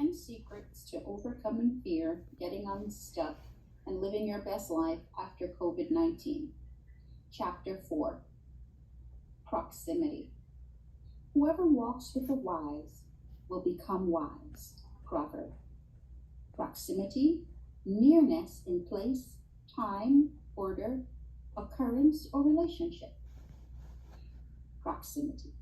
10 secrets to overcoming fear, getting unstuck, and living your best life after COVID-19. Chapter 4, Proximity. Whoever walks with the wise will become wise. Proverb. Proximity, nearness in place, time, order, occurrence, or relationship. Proximity.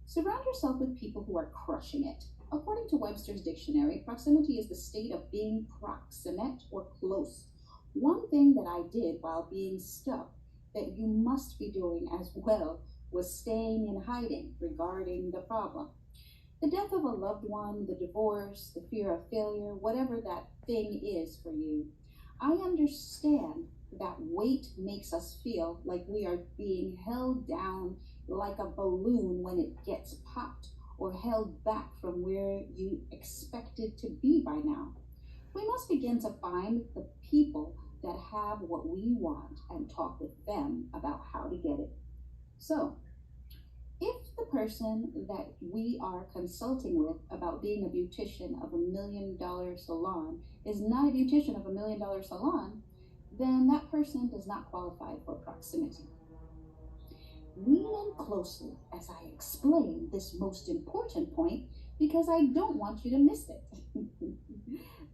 Surround yourself with people who are crushing it. According to Webster's dictionary, proximity is the state of being proximate or close. One thing that I did while being stuck that you must be doing as well was staying in hiding regarding the problem. The death of a loved one, the divorce, the fear of failure, whatever that thing is for you, I understand that weight makes us feel like we are being held down like a balloon when it gets popped or held back from where you expected to be by now. We must begin to find the people that have what we want and talk with them about how to get it. So, if the person that we are consulting with about being a beautician of $1 million salon is not a beautician of $1 million salon, then that person does not qualify for proximity. Lean in closely as I explain this most important point because I don't want you to miss it.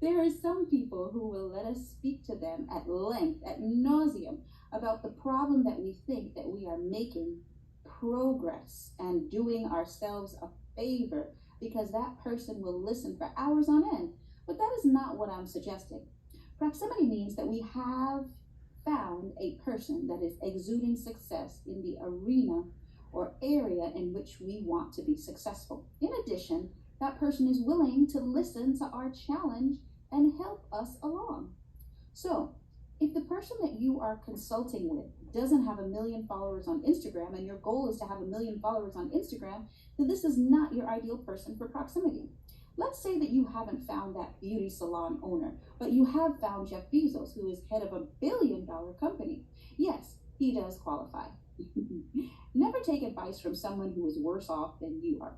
There are some people who will let us speak to them at length, at nauseum, about the problem that we think that we are making progress and doing ourselves a favor because that person will listen for hours on end. But that is not what I'm suggesting. Proximity means that we have found a person that is exuding success in the arena or area in which we want to be successful. In addition, that person is willing to listen to our challenge and help us along. So, if the person that you are consulting with doesn't have 1 million followers on Instagram and your goal is to have 1 million followers on Instagram, then this is not your ideal person for proximity. Let's say that you haven't found that beauty salon owner, but you have found Jeff Bezos, who is head of a billion-dollar company. Yes, he does qualify. Never take advice from someone who is worse off than you are.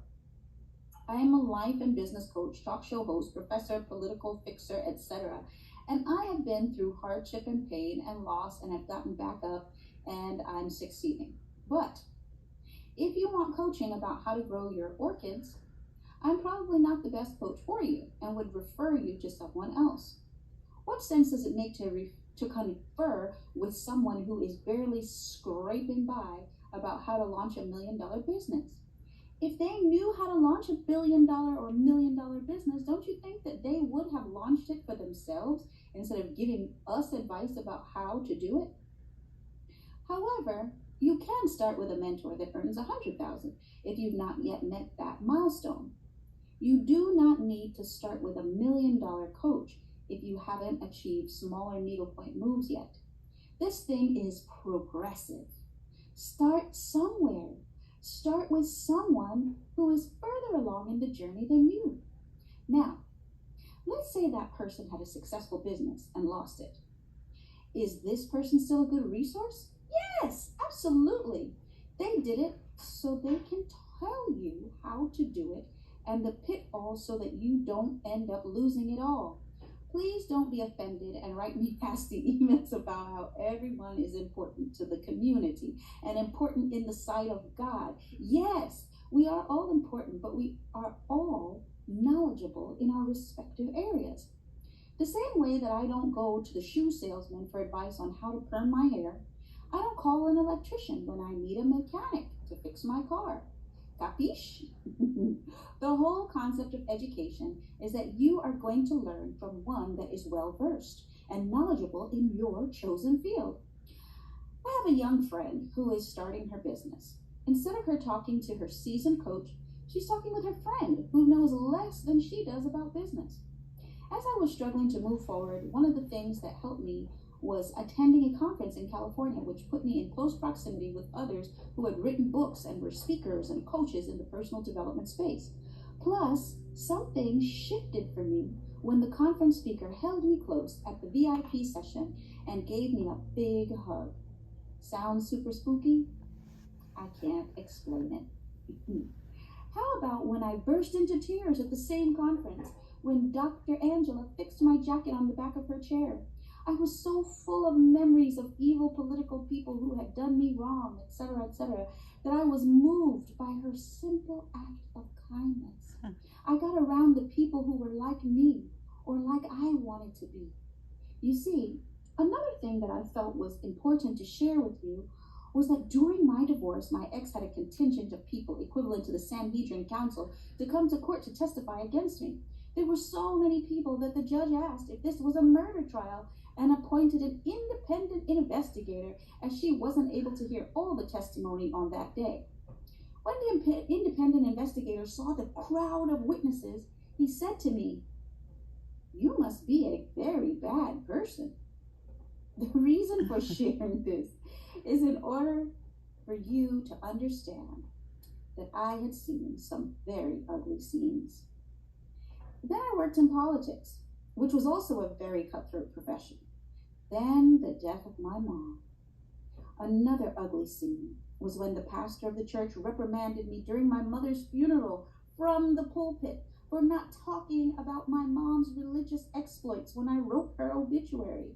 I am a life and business coach, talk show host, professor, political fixer, etc. And I have been through hardship and pain and loss and have gotten back up and I'm succeeding. But if you want coaching about how to grow your orchids, I'm probably not the best coach for you and would refer you to someone else. What sense does it make to confer with someone who is barely scraping by about how to launch $1 million business? If they knew how to launch $1 billion or $1 million business, don't you think that they would have launched it for themselves instead of giving us advice about how to do it? However, you can start with a mentor that earns $100,000 if you've not yet met that milestone. You do not need to start with $1 million coach if you haven't achieved smaller needlepoint moves yet. This thing is progressive. Start somewhere. Start with someone who is further along in the journey than you. Now, let's say that person had a successful business and lost it. Is this person still a good resource? Yes, absolutely. They did it so they can tell you how to do it and the pitfalls so that you don't end up losing it all. Please don't be offended and write me nasty emails about how everyone is important to the community and important in the sight of God. Yes, we are all important, but we are all knowledgeable in our respective areas. The same way that I don't go to the shoe salesman for advice on how to perm my hair, I don't call an electrician when I need a mechanic to fix my car. Capiche? The whole concept of education is that you are going to learn from one that is well-versed and knowledgeable in your chosen field. I have a young friend who is starting her business. Instead of her talking to her seasoned coach, she's talking with her friend who knows less than she does about business. As I was struggling to move forward, one of the things that helped me was attending a conference in California, which put me in close proximity with others who had written books and were speakers and coaches in the personal development space. Plus, something shifted for me when the conference speaker held me close at the VIP session and gave me a big hug. Sounds super spooky? I can't explain it. How about when I burst into tears at the same conference when Dr. Angela fixed my jacket on the back of her chair? I was so full of memories of evil political people who had done me wrong, etc., that I was moved by her simple act of kindness. I got around the people who were like me or like I wanted to be. You see, another thing that I felt was important to share with you was that during my divorce, my ex had a contingent of people equivalent to the Sanhedrin Council to come to court to testify against me. There were so many people that the judge asked if this was a murder trial and appointed an independent investigator, as she wasn't able to hear all the testimony on that day. When the independent investigator saw the crowd of witnesses, he said to me, "You must be a very bad person." The reason for sharing this is in order for you to understand that I had seen some very ugly scenes. Then I worked in politics, which was also a very cutthroat profession. Then the death of my mom. Another ugly scene was when the pastor of the church reprimanded me during my mother's funeral from the pulpit for not talking about my mom's religious exploits when I wrote her obituary.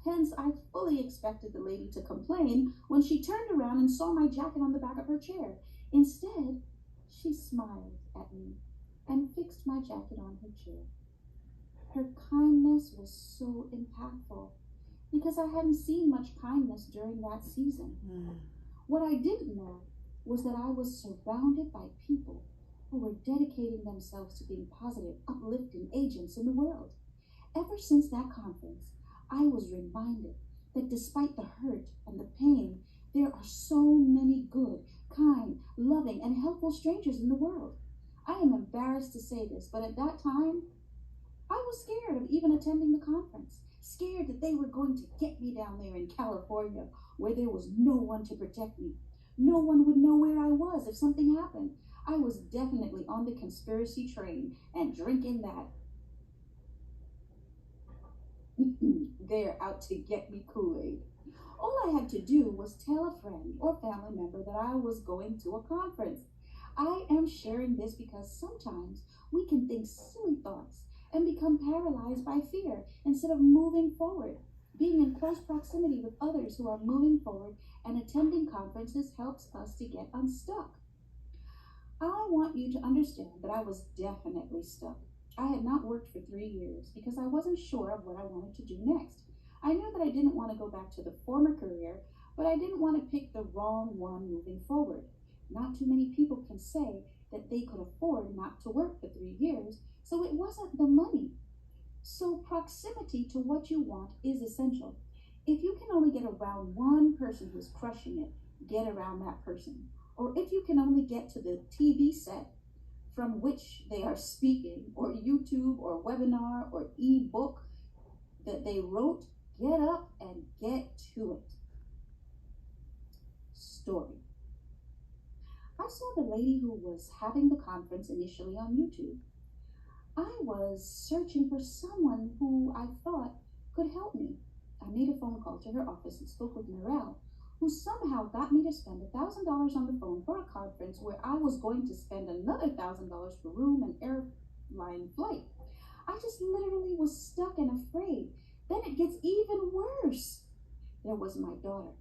Hence, I fully expected the lady to complain when she turned around and saw my jacket on the back of her chair. Instead, she smiled at me and fixed my jacket on her chair. Her kindness was so impactful because I hadn't seen much kindness during that season. What I didn't know was that I was surrounded by people who were dedicating themselves to being positive, uplifting agents in the world. Ever since that conference, I was reminded that despite the hurt and the pain, there are so many good, kind, loving, and helpful strangers in the world. I am embarrassed to say this, but at that time, I was scared of even attending the conference, scared that they were going to get me down there in California where there was no one to protect me. No one would know where I was if something happened. I was definitely on the conspiracy train and drinking that they're out to get me Kool-Aid. All I had to do was tell a friend or family member that I was going to a conference. I am sharing this because sometimes we can think silly thoughts and become paralyzed by fear instead of moving forward. Being in close proximity with others who are moving forward and attending conferences helps us to get unstuck. I want you to understand that I was definitely stuck. I had not worked for 3 years because I wasn't sure of what I wanted to do next. I knew that I didn't want to go back to the former career, but I didn't want to pick the wrong one moving forward. Not too many people can say that they could afford not to work for 3 years, so it wasn't the money. So proximity to what you want is essential. If you can only get around one person who's crushing it, get around that person. Or if you can only get to the TV set from which they are speaking, or YouTube, or webinar, or ebook that they wrote, get up and get to it. Story. I saw the lady who was having the conference initially on YouTube. I was searching for someone who I thought could help me. I made a phone call to her office and spoke with Morel, who somehow got me to spend $1,000 on the phone for a conference where I was going to spend another $1,000 for room and airline flight. I just literally was stuck and afraid. Then it gets even worse. There was my daughter.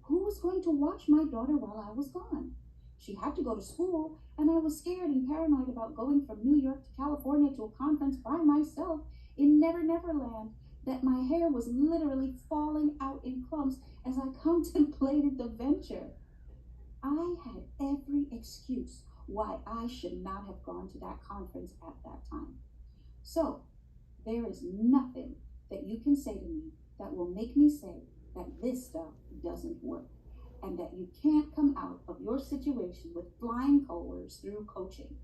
Who was going to watch my daughter while I was gone? She had to go to school, and I was scared and paranoid about going from New York to California to a conference by myself in Never Never Land, that my hair was literally falling out in clumps as I contemplated the venture. I had every excuse why I should not have gone to that conference at that time. So, there is nothing that you can say to me that will make me say that this stuff doesn't work, and that you can't come out of your situation with flying colors through coaching.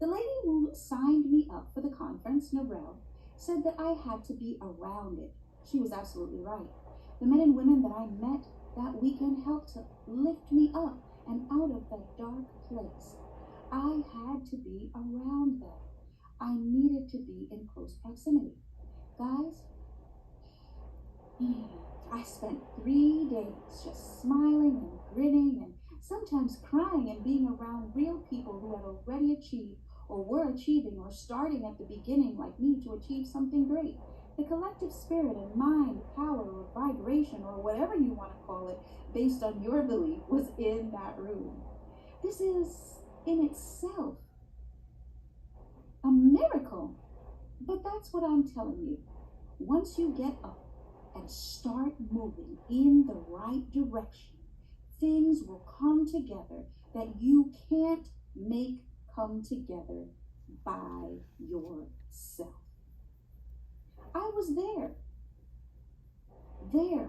The lady who signed me up for the conference, Norel, said that I had to be around it. She was absolutely right. The men and women that I met that weekend helped to lift me up and out of that dark place. I had to be around them. I needed to be in close proximity. Guys, I spent 3 days just smiling and grinning and Sometimes crying and being around real people who had already achieved or were achieving or starting at the beginning, like me, to achieve something great. The collective spirit and mind, power, or vibration, or whatever you want to call it, based on your belief, was in that room. This is in itself a miracle. But that's what I'm telling you. Once you get up and start moving in the right direction, things will come together that you can't make come together by yourself. I was there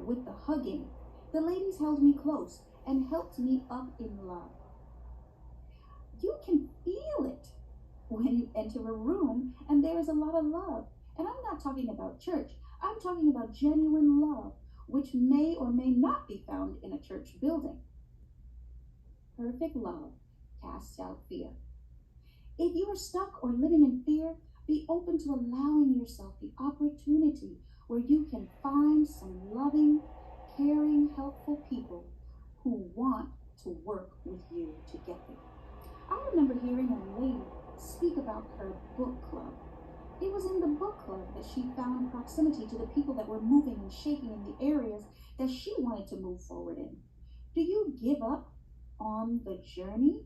with the hugging. The ladies held me close and helped me up in love. You can feel it when you enter a room and there is a lot of love. And I'm not talking about church. I'm talking about genuine love, which may or may not be found in a church building. Perfect love casts out fear. If you are stuck or living in fear, be open to allowing yourself the opportunity where you can find some loving, caring, helpful people who want to work with you to get there. I remember hearing a lady speak about her book club. It was in the book club that she found proximity to the people that were moving and shaking in the areas that she wanted to move forward in. Do you give up on the journey?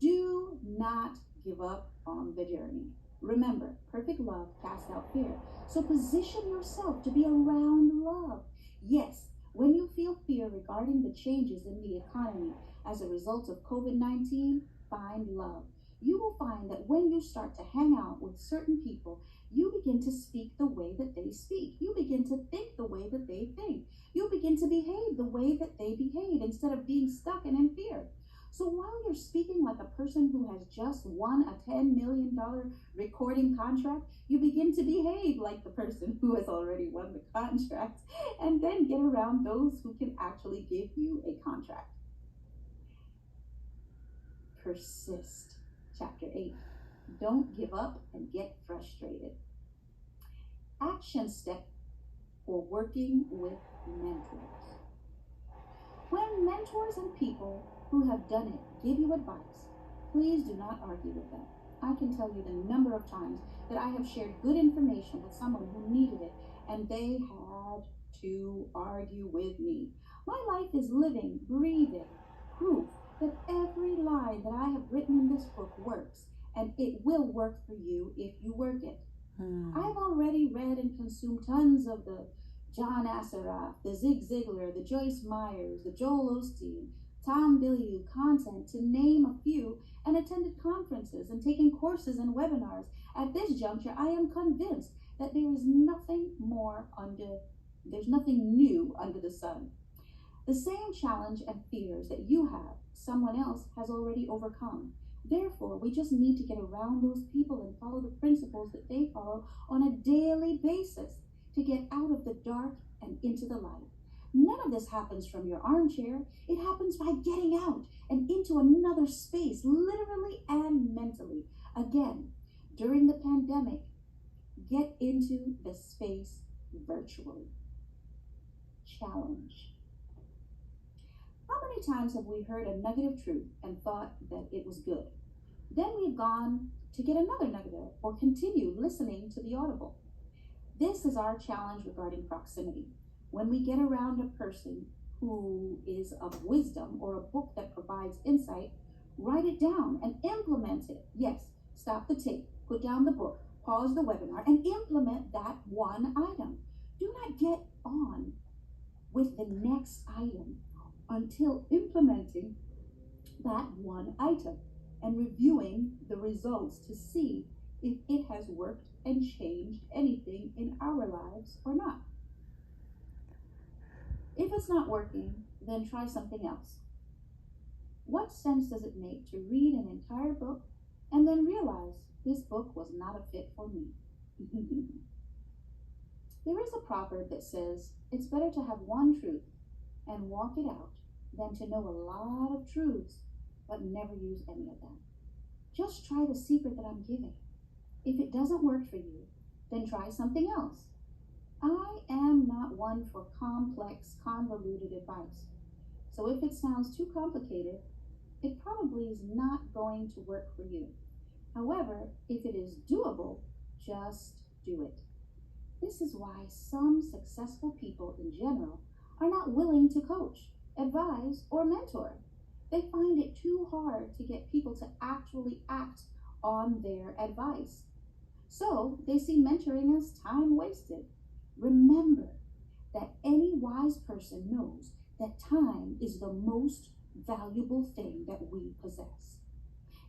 Do not give up on the journey. Remember, perfect love casts out fear. So position yourself to be around love. Yes, when you feel fear regarding the changes in the economy as a result of COVID-19, find love. You will find that when you start to hang out with certain people, you begin to speak the way that they speak. You begin to think the way that they think. You begin to behave the way that they behave instead of being stuck and in fear. So while you're speaking like a person who has just won a $10 million recording contract, you begin to behave like the person who has already won the contract, and then get around those who can actually give you a contract. Persist. Chapter 8. Don't give up and get frustrated. Action step for working with mentors. When mentors and people who have done it give you advice, please do not argue with them. I can tell you the number of times that I have shared good information with someone who needed it, and they had to argue with me. My life is living, breathing proof that every line that I have written in this book works, and it will work for you if you work it. I've already read and consumed tons of the John Assaraf, the Zig Ziglar, the Joyce Myers, the Joel Osteen, Tom Bilyeu content, to name a few, and attended conferences and taken courses and webinars. At this juncture, I am convinced that there's nothing new under the sun. The same challenge and fears that you have, someone else has already overcome. Therefore, we just need to get around those people and follow the principles that they follow on a daily basis to get out of the dark and into the light. None of this happens from your armchair. It happens by getting out and into another space, literally and mentally. Again, during the pandemic, get into the space virtually. Challenge. How many times have we heard a nugget of truth and thought that it was good? Then we've gone to get another nugget or continue listening to the audible. This is our challenge regarding proximity. When we get around a person who is of wisdom or a book that provides insight, write it down and implement it. Yes, stop the tape, put down the book, pause the webinar, and implement that one item. Do not get on with the next item until implementing that one item and reviewing the results to see if it has worked and changed anything in our lives or not. If it's not working, then try something else. What sense does it make to read an entire book and then realize this book was not a fit for me? There is a proverb that says, it's better to have one truth and walk it out than to know a lot of truths but never use any of them. Just try the secret that I'm giving. If it doesn't work for you, then try something else. I am not one for complex, convoluted advice. So if it sounds too complicated, it probably is not going to work for you. However, if it is doable, just do it. This is why some successful people in general are not willing to coach, advise, or mentor. They find it too hard to get people to actually act on their advice. So they see mentoring as time wasted. Remember that any wise person knows that time is the most valuable thing that we possess.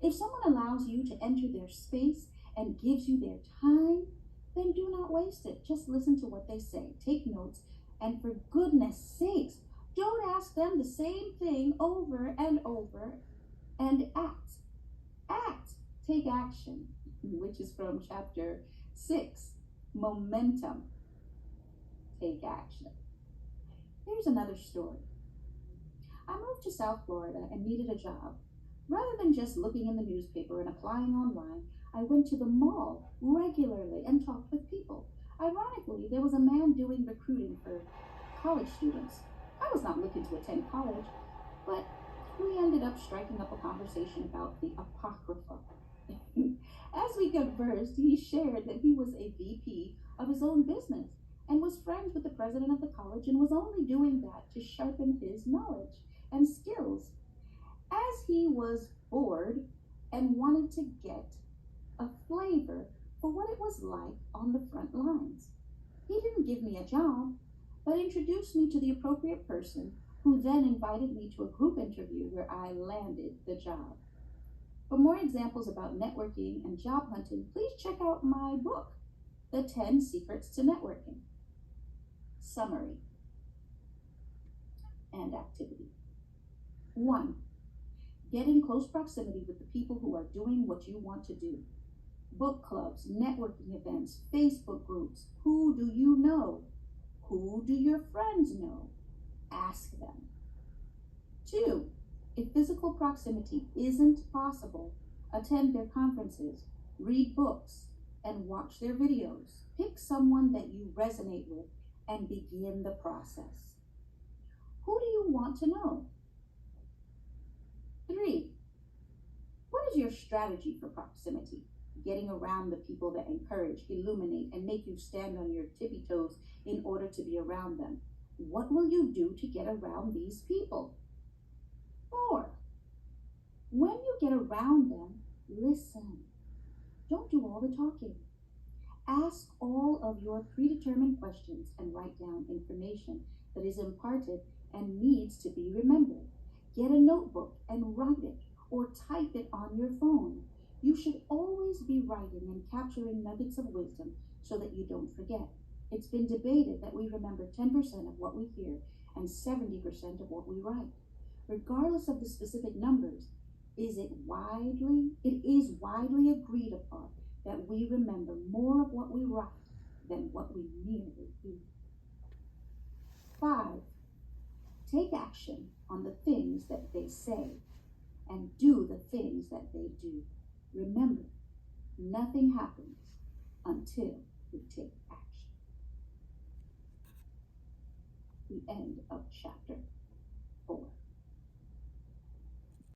If someone allows you to enter their space and gives you their time, then do not waste it. Just listen to what they say, take notes, and for goodness sakes, don't ask them the same thing over and over, and act. Act. Take action, which is from chapter 6, Momentum. Take action. Here's another story. I moved to South Florida and needed a job. Rather than just looking in the newspaper and applying online, I went to the mall regularly and talked with people. Ironically, there was a man doing recruiting for college students. I was not looking to attend college, but we ended up striking up a conversation about the Apocrypha. As we conversed, he shared that he was a VP of his own business and was friends with the president of the college and was only doing that to sharpen his knowledge and skills. As he was bored and wanted to get a flavor for what it was like on the front lines. He didn't give me a job, but introduced me to the appropriate person who then invited me to a group interview where I landed the job. For more examples about networking and job hunting, please check out my book, The 10 Secrets to Networking. Summary and activity. 1. Get in close proximity with the people who are doing what you want to do. Book clubs, networking events, Facebook groups. Who do you know? Who do your friends know? Ask them. 2. If physical proximity isn't possible, attend their conferences, read books, and watch their videos. Pick someone that you resonate with and begin the process. Who do you want to know? 3. What is your strategy for proximity? Getting around the people that encourage, illuminate, and make you stand on your tippy toes in order to be around them. What will you do to get around these people? 4. When you get around them, listen. Don't do all the talking. Ask all of your predetermined questions and write down information that is imparted and needs to be remembered. Get a notebook and write it or type it on your phone. You should always be writing and capturing nuggets of wisdom so that you don't forget. It's been debated that we remember 10% of what we hear and 70% of what we write. Regardless of the specific numbers, it is widely agreed upon that we remember more of what we write than what we merely hear. 5. Take action on the things that they say and do the things that they do. Remember, nothing happens until we take action. The end of chapter 4.